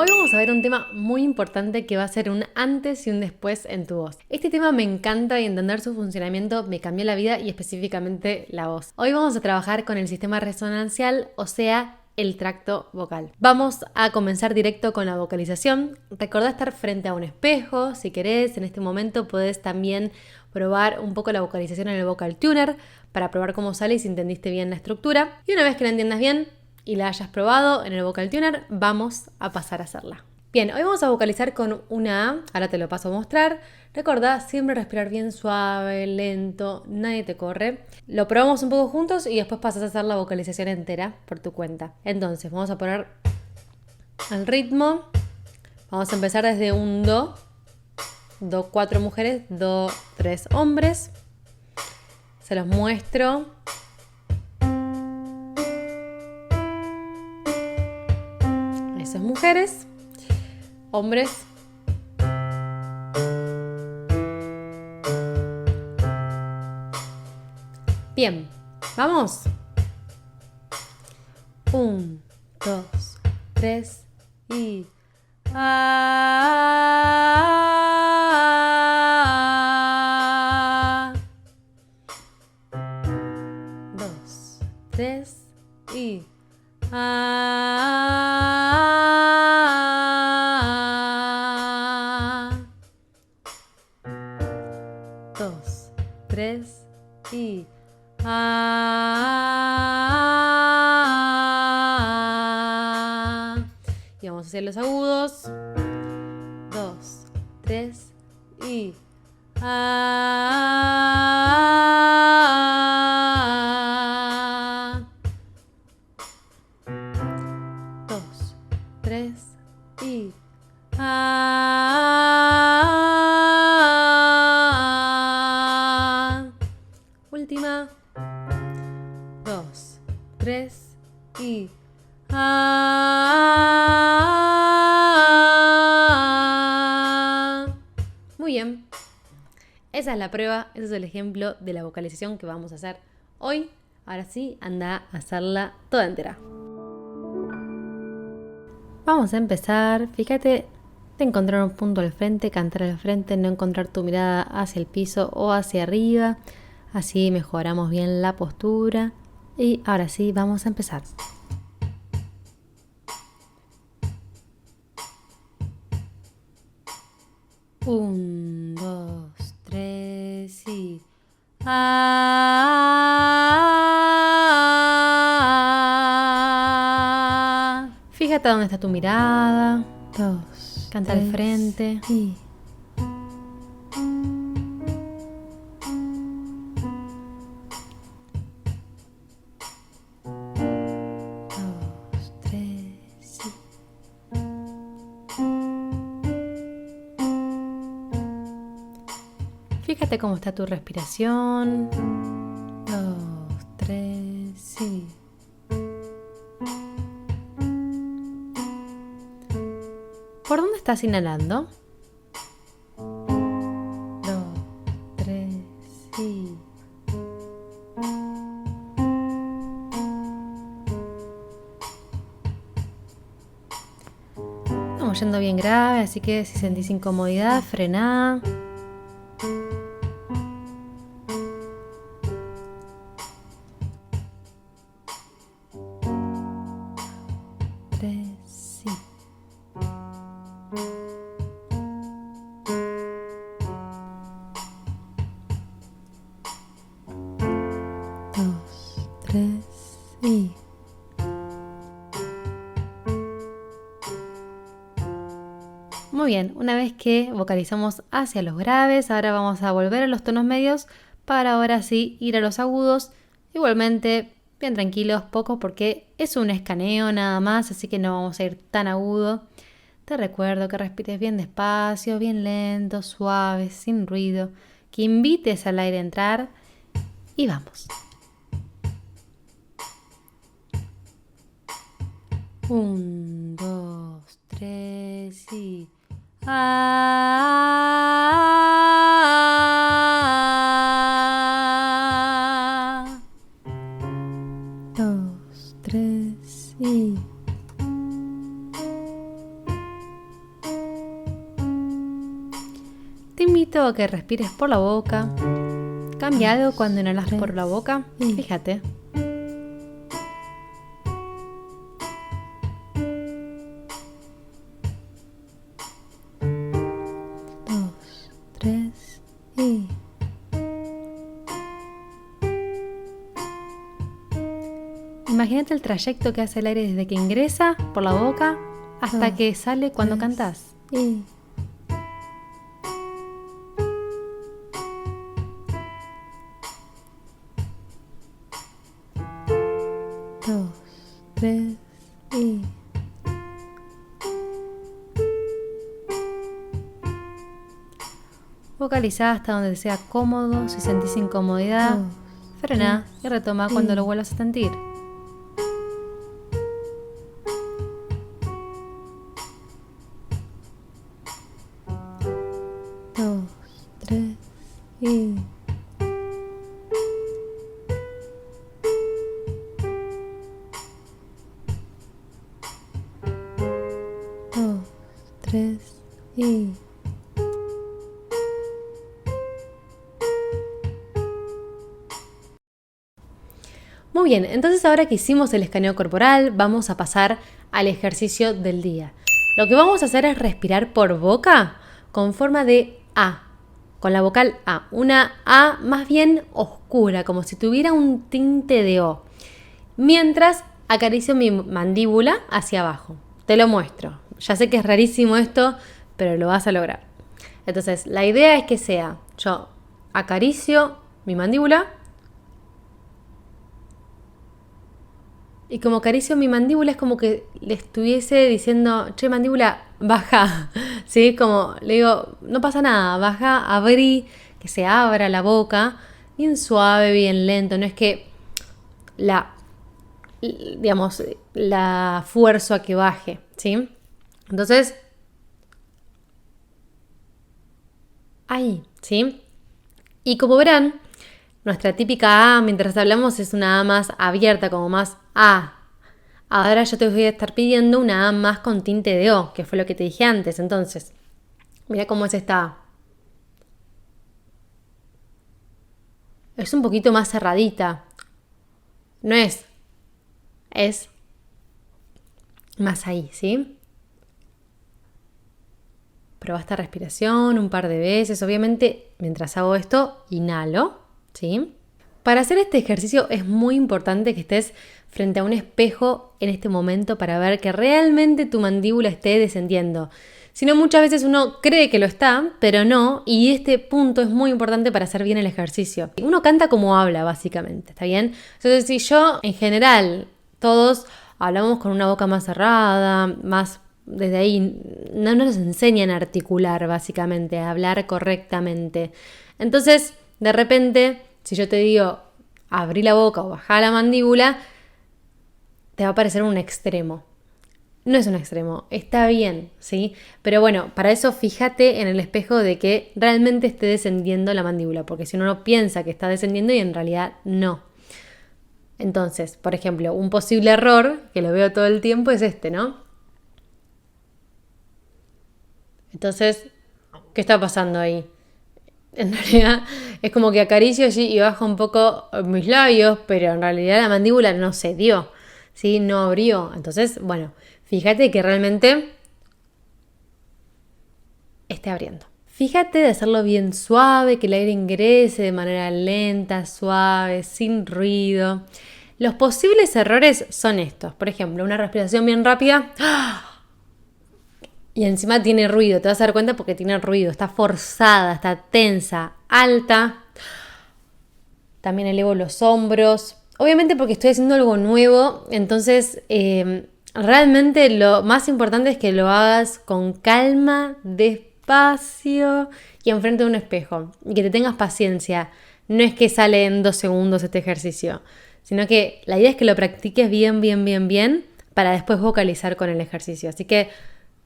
Hoy vamos a ver un tema muy importante que va a ser un antes y un después en tu voz. Este tema me encanta y entender su funcionamiento me cambió la vida y específicamente la voz. Hoy vamos a trabajar con el sistema resonancial, o sea, el tracto vocal. Vamos a comenzar directo con la vocalización. Recordá estar frente a un espejo, si querés. En este momento podés también probar un poco la vocalización en el Vocal Tuner para probar cómo sale y si entendiste bien la estructura. Y una vez que la entiendas bien y la hayas probado en el Vocal Tuner, vamos a pasar a hacerla. Bien, hoy vamos a vocalizar con una A, ahora te lo paso a mostrar. Recordá siempre respirar bien suave, lento, nadie te corre. Lo probamos un poco juntos y después pasas a hacer la vocalización entera por tu cuenta. Entonces, vamos a poner el ritmo. Vamos a empezar desde un Do. Do 4 mujeres, Do 3 hombres. Se los muestro. Eso es mujeres. Hombres. Bien, vamos. 1, 2, 3 y... Ah. 2, 3 y... Ah. 2, 3 y... Ah. Y vamos a hacer los agudos. 2, 3 y... Ah. 2, 3 y... Ah. Última. 2, 3 y... Ah. Muy bien. Esa es la prueba, ese es el ejemplo de la vocalización que vamos a hacer hoy. Ahora sí, anda a hacerla toda entera. Vamos a empezar. Fíjate de encontrar un punto al frente, cantar al frente, no encontrar tu mirada hacia el piso o hacia arriba. Así mejoramos bien la postura. Y ahora sí, vamos a empezar. Un, dos, tres y... Ah. Fíjate dónde está tu mirada. 2, canta al frente y... Fíjate cómo está tu respiración. 2, 3, sí. ¿Por dónde estás inhalando? 2, 3, sí. Estamos yendo bien grave, así que si sentís incomodidad, frená. Sí. 2, 3 y... Muy bien, una vez que vocalizamos hacia los graves, ahora vamos a volver a los tonos medios para ahora sí ir a los agudos. Igualmente, bien tranquilos, poco porque es un escaneo nada más, así que no vamos a ir tan agudo. Te recuerdo que respires bien despacio, bien lento, suave, sin ruido, que invites al aire a entrar y vamos. 1, 2, 3 y... Ah. 2, 3 y... invito a que respires por la boca. Cambia algo cuando inhalas por la boca. Fíjate. 2, 3 y... Imagínate el trayecto que hace el aire desde que ingresa por la boca hasta que sale cuando cantas. 2, 3 y... Vocaliza hasta donde sea cómodo. Si sentís incomodidad, frena y retoma cuando lo vuelvas a sentir. 2, 3 y... 2, 3 y... Muy bien, entonces ahora que hicimos el escaneo corporal, vamos a pasar al ejercicio del día. Lo que vamos a hacer es respirar por boca con forma de A, con la vocal A. Una A más bien oscura, como si tuviera un tinte de O. Mientras acaricio mi mandíbula hacia abajo. Te lo muestro. Ya sé que es rarísimo esto, pero lo vas a lograr. Entonces, la idea es que sea, yo acaricio mi mandíbula. Y como acaricio mi mandíbula es como que le estuviese diciendo, che, mandíbula, baja. ¿Sí? Como le digo, no pasa nada, baja, abrí, que se abra la boca, bien suave, bien lento. No es que la fuerzo a que baje, ¿sí? Entonces, ahí, ¿sí? Y como verán, nuestra típica A, mientras hablamos, es una A más abierta, como más A. Ahora yo te voy a estar pidiendo una A más con tinte de O, que fue lo que te dije antes. Entonces, mira cómo es esta A. Es un poquito más cerradita. No es más ahí, ¿sí? Prueba esta respiración un par de veces. Obviamente, mientras hago esto, inhalo, ¿sí? Para hacer este ejercicio es muy importante que estés frente a un espejo en este momento para ver que realmente tu mandíbula esté descendiendo. Si no, muchas veces uno cree que lo está, pero no, y este punto es muy importante para hacer bien el ejercicio. Uno canta como habla, básicamente, ¿está bien? Entonces, si yo, en general, todos hablamos con una boca más cerrada, más desde ahí, no nos enseñan a articular, básicamente, a hablar correctamente. Entonces, de repente, si yo te digo, abrí la boca o bajá la mandíbula, te va a parecer un extremo. No es un extremo, está bien, ¿sí? Pero bueno, para eso fíjate en el espejo de que realmente esté descendiendo la mandíbula, porque si uno piensa que está descendiendo y en realidad no. Entonces, por ejemplo, un posible error, que lo veo todo el tiempo, es este, ¿no? Entonces, ¿qué está pasando ahí? En realidad es como que acaricio allí y bajo un poco mis labios, pero en realidad la mandíbula no se dio, ¿sí? No abrió. Entonces, bueno, fíjate que realmente esté abriendo. Fíjate de hacerlo bien suave, que el aire ingrese de manera lenta, suave, sin ruido. Los posibles errores son estos. Por ejemplo, una respiración bien rápida. Y encima tiene ruido, te vas a dar cuenta porque tiene ruido, está forzada, está tensa, alta. También elevo los hombros. Obviamente porque estoy haciendo algo nuevo, entonces realmente lo más importante es que lo hagas con calma, despacio y enfrente de un espejo. Y que te tengas paciencia. No es que sale en 2 segundos este ejercicio, sino que la idea es que lo practiques bien para después vocalizar con el ejercicio. Así que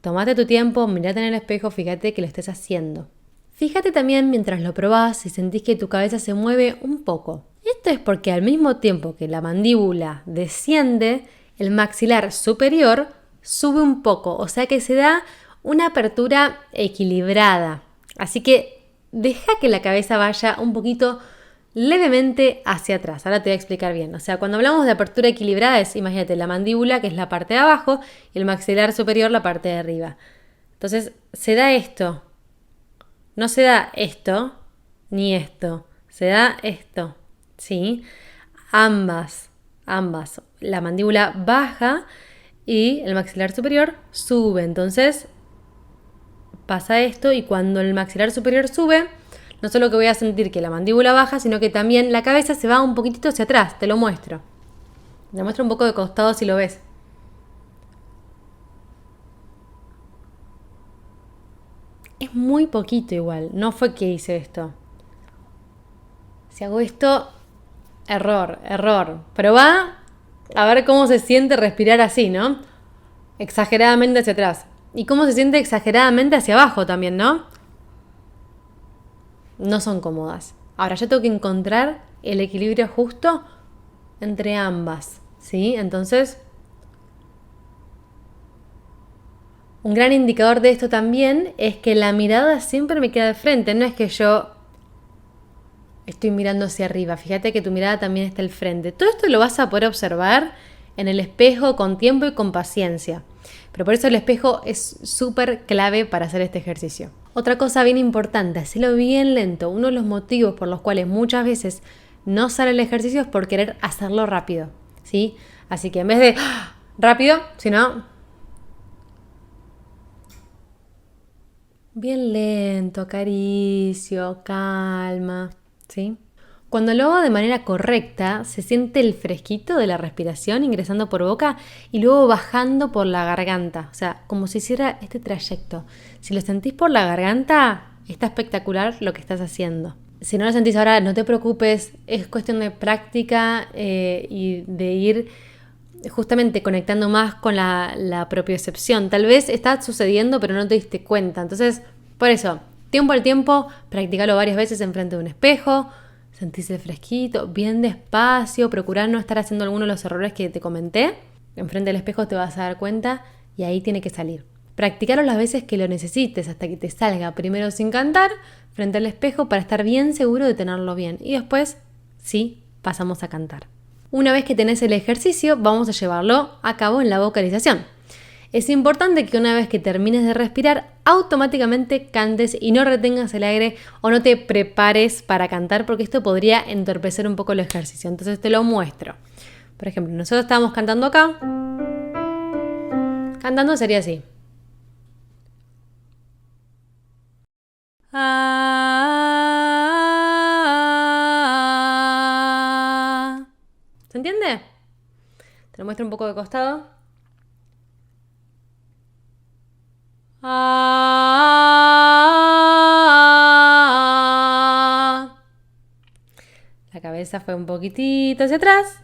tómate tu tiempo, mirate en el espejo, fíjate que lo estés haciendo. Fíjate también mientras lo probás si sentís que tu cabeza se mueve un poco. Esto es porque al mismo tiempo que la mandíbula desciende, el maxilar superior sube un poco, o sea que se da una apertura equilibrada. Así que deja que la cabeza vaya un poquito levemente hacia atrás. Ahora te voy a explicar bien. O sea, cuando hablamos de apertura equilibrada es, imagínate, la mandíbula, que es la parte de abajo, y el maxilar superior, la parte de arriba. Entonces, se da esto. No se da esto, ni esto. Se da esto, ¿sí? Ambas. La mandíbula baja y el maxilar superior sube. Entonces, pasa esto y cuando el maxilar superior sube, no solo que voy a sentir que la mandíbula baja, sino que también la cabeza se va un poquitito hacia atrás. Te lo muestro. Te muestro un poco de costado si lo ves. Es muy poquito igual. No fue que hice esto. Si hago esto, error. Probá a ver cómo se siente respirar así, ¿no? Exageradamente hacia atrás. Y cómo se siente exageradamente hacia abajo también, ¿no? No son cómodas. Ahora yo tengo que encontrar el equilibrio justo entre ambas, ¿sí? Entonces, un gran indicador de esto también es que la mirada siempre me queda de frente. No es que yo estoy mirando hacia arriba. Fíjate que tu mirada también está al frente. Todo esto lo vas a poder observar en el espejo con tiempo y con paciencia. Pero por eso el espejo es súper clave para hacer este ejercicio. Otra cosa bien importante, hacerlo bien lento. Uno de los motivos por los cuales muchas veces no sale el ejercicio es por querer hacerlo rápido, ¿sí? Así que en vez de rápido, sino bien lento, acaricio, calma, ¿sí? Cuando lo hago de manera correcta, se siente el fresquito de la respiración ingresando por boca y luego bajando por la garganta. O sea, como si hiciera este trayecto. Si lo sentís por la garganta, está espectacular lo que estás haciendo. Si no lo sentís ahora, no te preocupes. Es cuestión de práctica y de ir justamente conectando más con la propiocepción. Tal vez está sucediendo, pero no te diste cuenta. Entonces, por eso, tiempo al tiempo, practícalo varias veces enfrente de un espejo. Sentís el fresquito, bien despacio, procurar no estar haciendo alguno de los errores que te comenté. Enfrente del espejo te vas a dar cuenta y ahí tiene que salir. Practicarlo las veces que lo necesites hasta que te salga, primero sin cantar, frente al espejo para estar bien seguro de tenerlo bien. Y después, sí, pasamos a cantar. Una vez que tenés el ejercicio, vamos a llevarlo a cabo en la vocalización. Es importante que una vez que termines de respirar, automáticamente cantes y no retengas el aire o no te prepares para cantar porque esto podría entorpecer un poco el ejercicio. Entonces te lo muestro. Por ejemplo, nosotros estábamos cantando acá. Cantando sería así. ¿Se entiende? Te lo muestro un poco de costado. La cabeza fue un poquitito hacia atrás.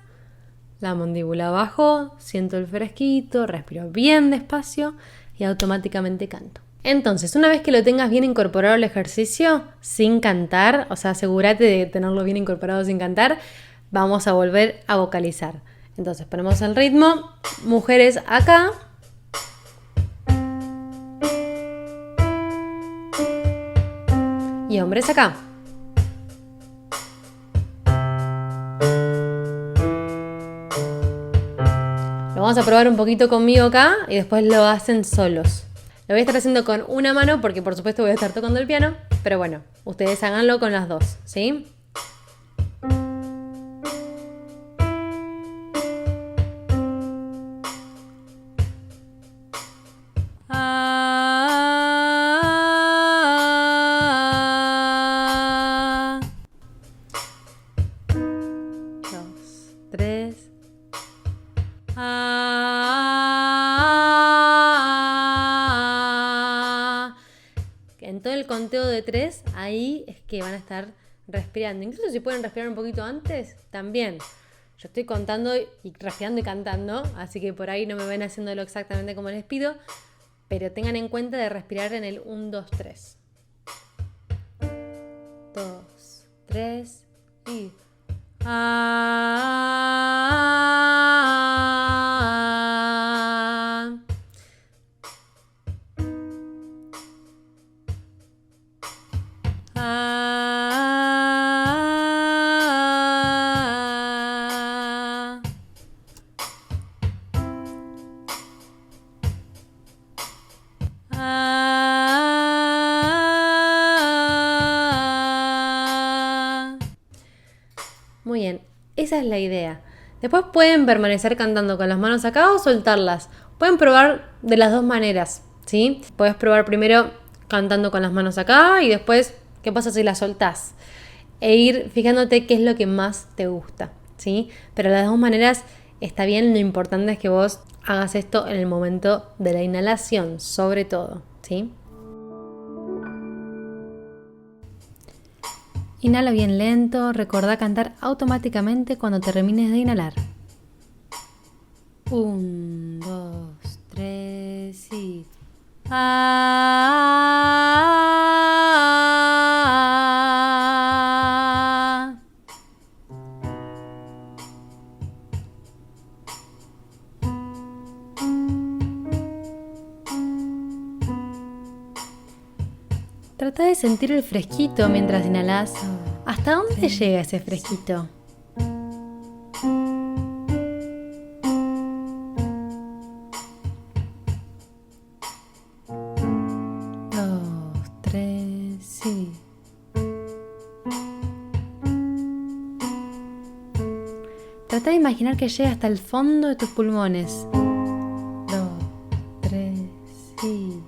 La mandíbula abajo. Siento el fresquito. Respiro bien despacio. Y automáticamente canto. Entonces, una vez que lo tengas bien incorporado al ejercicio, sin cantar, o sea, asegúrate de tenerlo bien incorporado sin cantar, vamos a volver a vocalizar. Entonces, ponemos el ritmo. Mujeres acá. Y hombres acá. Lo vamos a probar un poquito conmigo acá y después lo hacen solos. Lo voy a estar haciendo con una mano porque por supuesto voy a estar tocando el piano, pero bueno, ustedes háganlo con las dos, ¿sí? Dos, tres. En todo el conteo de 3, ahí es que van a estar respirando. Incluso si pueden respirar un poquito antes, también. Yo estoy contando y respirando y cantando, así que por ahí no me ven haciéndolo exactamente como les pido, pero tengan en cuenta de respirar en el 1, 2, 3. 2, 3 y... Esa es la idea. Después pueden permanecer cantando con las manos acá o soltarlas. Pueden probar de las dos maneras, ¿sí? Puedes probar primero cantando con las manos acá y después, ¿qué pasa si las soltás? E ir fijándote qué es lo que más te gusta, ¿sí? Pero de las dos maneras está bien, lo importante es que vos hagas esto en el momento de la inhalación, sobre todo, ¿sí? Inhala bien lento, recordá cantar automáticamente cuando termines de inhalar. 1, 2, 3 y... Trata de sentir el fresquito mientras inhalas. ¿Hasta dónde llega ese fresquito? Sí. Trata de imaginar que llega hasta el fondo de tus pulmones. 2, 3, sí.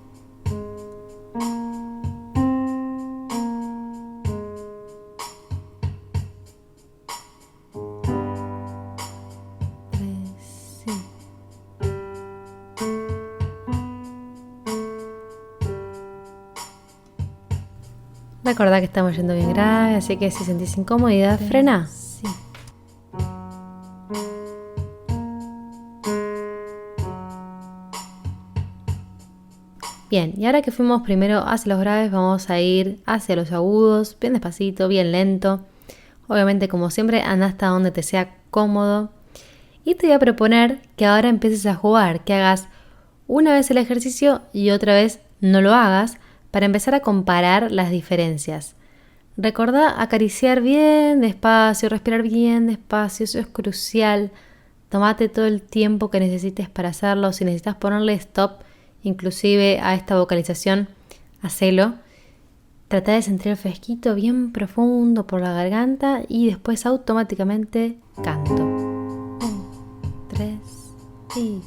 Recordá que estamos yendo bien grave, así que si sentís incomodidad, frena. Sí. Bien, y ahora que fuimos primero hacia los graves, vamos a ir hacia los agudos, bien despacito, bien lento. Obviamente, como siempre, anda hasta donde te sea cómodo. Y te voy a proponer que ahora empieces a jugar, que hagas una vez el ejercicio y otra vez no lo hagas, para empezar a comparar las diferencias. Recordá acariciar bien despacio, respirar bien despacio, eso es crucial. Tómate todo el tiempo que necesites para hacerlo. Si necesitas ponerle stop, inclusive a esta vocalización, hacelo. Trata de sentir el fresquito bien profundo por la garganta y después automáticamente canto. 1, 3 y...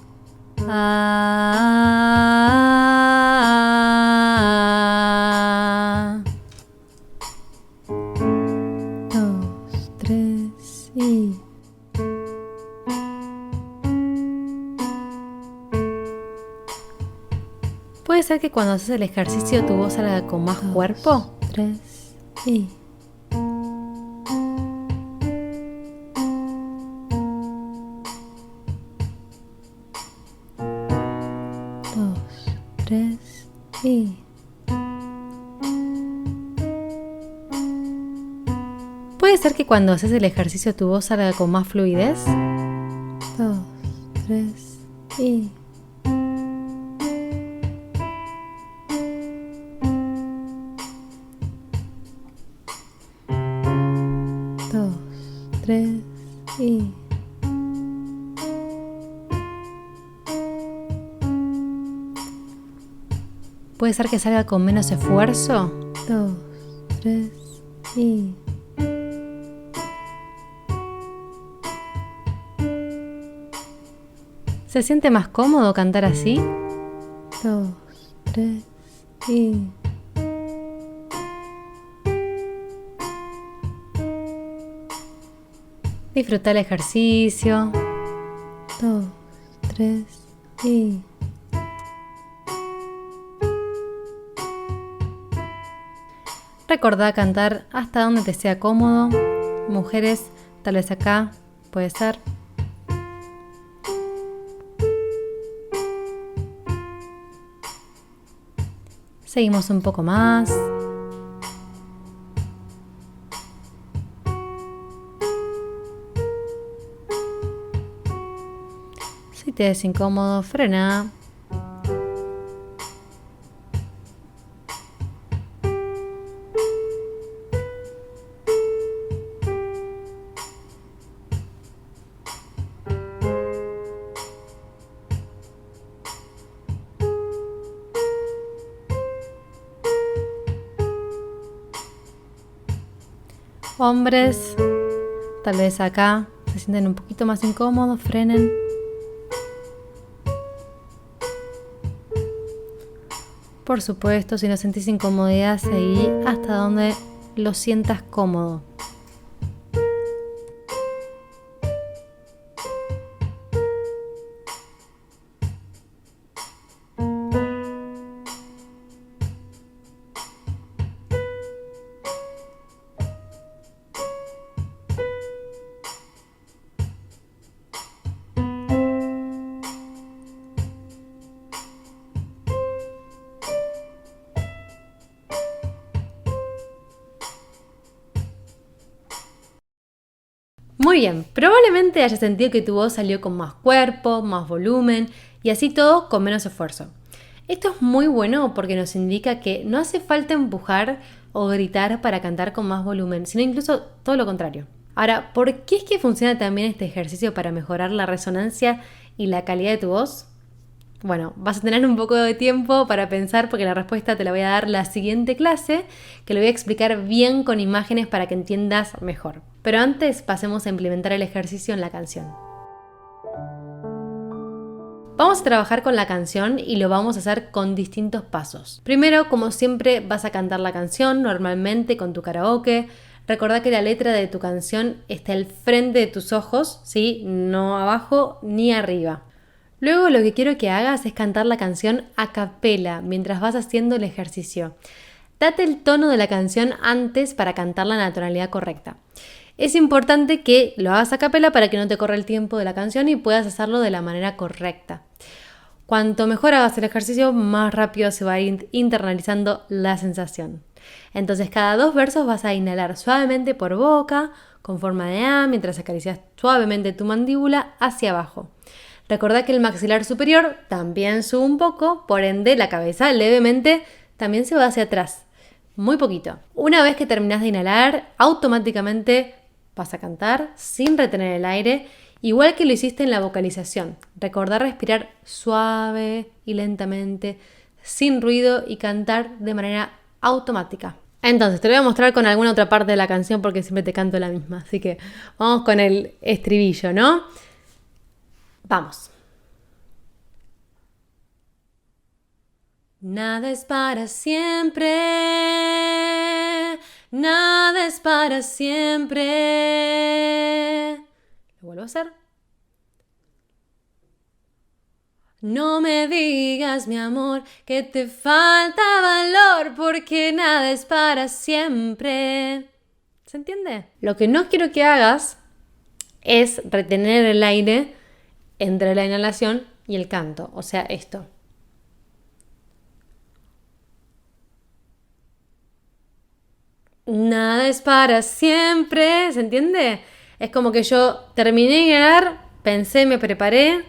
Puede ser que cuando haces el ejercicio tu voz salga con más cuerpo. 3 y... Puede ser que cuando haces el ejercicio tu voz salga con más fluidez. 2, 3 y... 2, 3 y... Puede ser que salga con menos esfuerzo. 2, 3 y... ¿Se siente más cómodo cantar así? 2, 3 y... Disfruta el ejercicio. 2, 3 y... Recordá cantar hasta donde te sea cómodo. Mujeres, tal vez acá, puede ser. Seguimos un poco más. Si te es incómodo, frena. Hombres, tal vez acá se se sienten un poquito más incómodos, frenen. Por supuesto, si no sentís incomodidad, seguí hasta donde lo sientas cómodo. Muy bien, probablemente hayas sentido que tu voz salió con más cuerpo, más volumen y así todo con menos esfuerzo. Esto es muy bueno porque nos indica que no hace falta empujar o gritar para cantar con más volumen, sino incluso todo lo contrario. Ahora, ¿por qué es que funciona también este ejercicio para mejorar la resonancia y la calidad de tu voz? Bueno, vas a tener un poco de tiempo para pensar porque la respuesta te la voy a dar la siguiente clase, que lo voy a explicar bien con imágenes para que entiendas mejor. Pero antes pasemos a implementar el ejercicio en la canción. Vamos a trabajar con la canción y lo vamos a hacer con distintos pasos. Primero, como siempre, vas a cantar la canción normalmente con tu karaoke. Recordá que la letra de tu canción está al frente de tus ojos, ¿sí? No abajo ni arriba. Luego lo que quiero que hagas es cantar la canción a capela mientras vas haciendo el ejercicio. Date el tono de la canción antes para cantarla en la tonalidad correcta. Es importante que lo hagas a capela para que no te corra el tiempo de la canción y puedas hacerlo de la manera correcta. Cuanto mejor hagas el ejercicio, más rápido se va a ir internalizando la sensación. Entonces cada 2 versos vas a inhalar suavemente por boca, con forma de A, mientras acaricias suavemente tu mandíbula hacia abajo. Recordá que el maxilar superior también sube un poco, por ende la cabeza levemente también se va hacia atrás, muy poquito. Una vez que terminás de inhalar, automáticamente vas a cantar sin retener el aire, igual que lo hiciste en la vocalización. Recordá respirar suave y lentamente, sin ruido y cantar de manera automática. Entonces, te lo voy a mostrar con alguna otra parte de la canción porque siempre te canto la misma. Así que vamos con el estribillo, ¿no? Vamos. Nada es para siempre, nada es para siempre. Lo vuelvo a hacer. No me digas, mi amor, que te falta valor, porque nada es para siempre. ¿Se entiende? Lo que no quiero que hagas es retener el aire entre la inhalación y el canto, o sea, esto. Nada es para siempre, ¿se entiende? Es como que yo terminé de inhalar, pensé, me preparé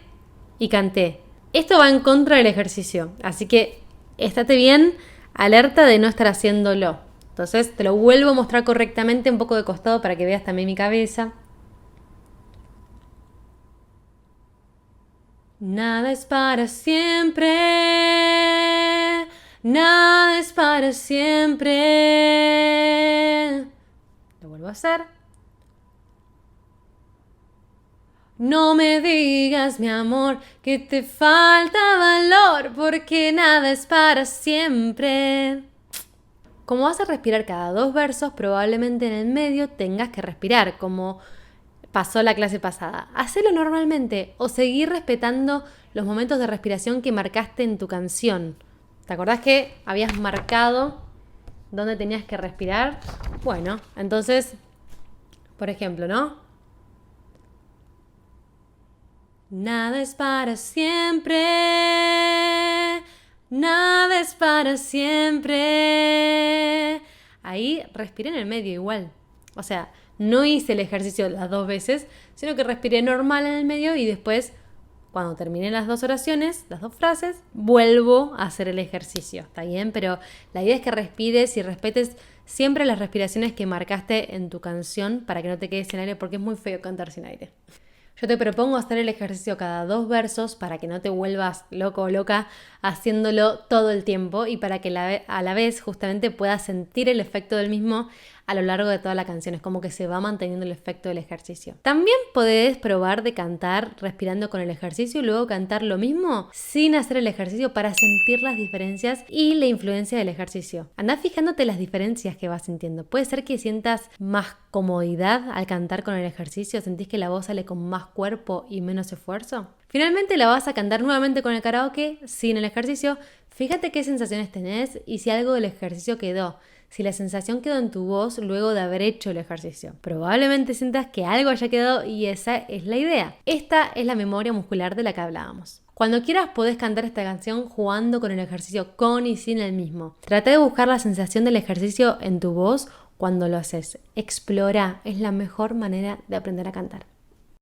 y canté. Esto va en contra del ejercicio, así que estate bien alerta de no estar haciéndolo. Entonces te lo vuelvo a mostrar correctamente un poco de costado para que veas también mi cabeza. Nada es para siempre, nada es para siempre. Lo vuelvo a hacer. No me digas, mi amor, que te falta valor, porque nada es para siempre. Como vas a respirar cada 2 versos, probablemente en el medio tengas que respirar, como pasó la clase pasada. Hacelo normalmente o seguir respetando los momentos de respiración que marcaste en tu canción. ¿Te acordás que habías marcado dónde tenías que respirar? Bueno, entonces, por ejemplo, ¿no? Nada es para siempre, nada es para siempre. Ahí respiré en el medio igual. O sea, no hice el ejercicio las 2 veces, sino que respiré normal en el medio y después, cuando terminé las 2 oraciones, las 2 frases, vuelvo a hacer el ejercicio. ¿Está bien? Pero la idea es que respires y respetes siempre las respiraciones que marcaste en tu canción para que no te quedes sin aire, porque es muy feo cantar sin aire. Yo te propongo hacer el ejercicio cada 2 versos para que no te vuelvas loco o loca haciéndolo todo el tiempo y para que a la vez justamente puedas sentir el efecto del mismo a lo largo de toda la canción. Es como que se va manteniendo el efecto del ejercicio. También podés probar de cantar respirando con el ejercicio y luego cantar lo mismo sin hacer el ejercicio para sentir las diferencias y la influencia del ejercicio. Andá fijándote las diferencias que vas sintiendo. Puede ser que sientas más comodidad al cantar con el ejercicio, sentís que la voz sale con más cuerpo y menos esfuerzo. Finalmente la vas a cantar nuevamente con el karaoke sin el ejercicio. Fíjate qué sensaciones tenés y si algo del ejercicio quedó. Si la sensación quedó en tu voz luego de haber hecho el ejercicio. Probablemente sientas que algo haya quedado y esa es la idea. Esta es la memoria muscular de la que hablábamos. Cuando quieras podés cantar esta canción jugando con el ejercicio con y sin el mismo. Trata de buscar la sensación del ejercicio en tu voz cuando lo haces. Explora, es la mejor manera de aprender a cantar.